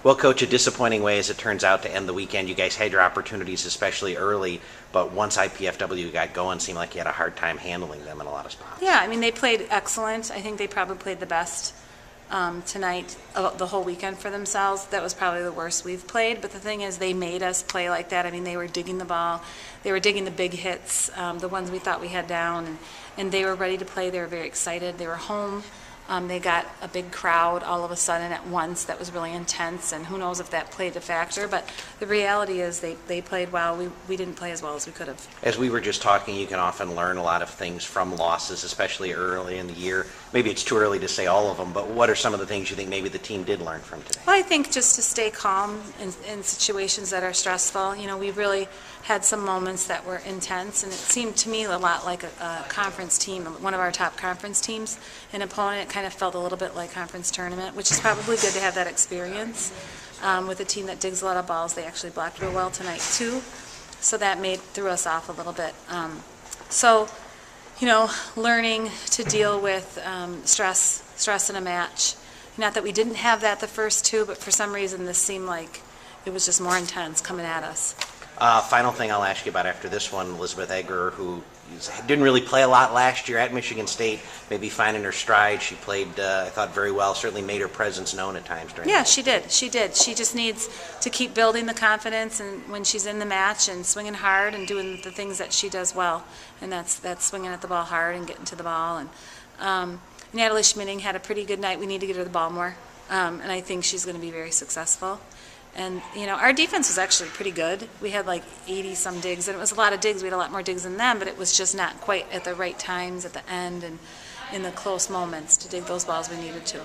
Well, Coach, a disappointing way as it turns out to end the weekend. You guys had your opportunities, especially early, but once IPFW got going, it seemed like you had a hard time handling them in a lot of spots. Yeah, I mean, they played excellent. I think they probably played the best tonight, the whole weekend for themselves. That was probably the worst we've played, but the thing is they made us play like that. I mean, they were digging the ball. They were digging the big hits, the ones we thought we had down, and they were ready to play. They were very excited. They were home. They got a big crowd all of a sudden at once that was really intense, and who knows if that played a factor, but the reality is they played well. We didn't play as well as we could have. As we were just talking, you can often learn a lot of things from losses, especially early in the year. Maybe it's too early to say all of them, but what are some of the things you think maybe the team did learn from today? Well, I think just to stay calm in situations that are stressful. You know, we really had some moments that were intense, and it seemed to me a lot like a conference team, one of our top conference teams. An opponent, it kind of felt a little bit like conference tournament, which is probably good to have that experience with a team that digs a lot of balls. They actually blocked real well tonight too, so that threw us off a little bit. So, you know, learning to deal with stress in a match. Not that we didn't have that the first two, but for some reason this seemed like it was just more intense coming at us. Final thing I'll ask you about after this one, Elizabeth Egger, who didn't really play a lot last year at Michigan State, maybe finding her stride. She played, I thought, very well, certainly made her presence known at times during Yeah, she did. She just needs to keep building the confidence, and when she's in the match and swinging hard and doing the things that she does well, and that's swinging at the ball hard and getting to the ball. And Natalie Schmitting had a pretty good night. We need to get her the ball more, and I think she's going to be very successful. And, you know, our defense was actually pretty good. We had like 80-some digs, and it was a lot of digs. We had a lot more digs than them, but it was just not quite at the right times at the end and in the close moments to dig those balls we needed to.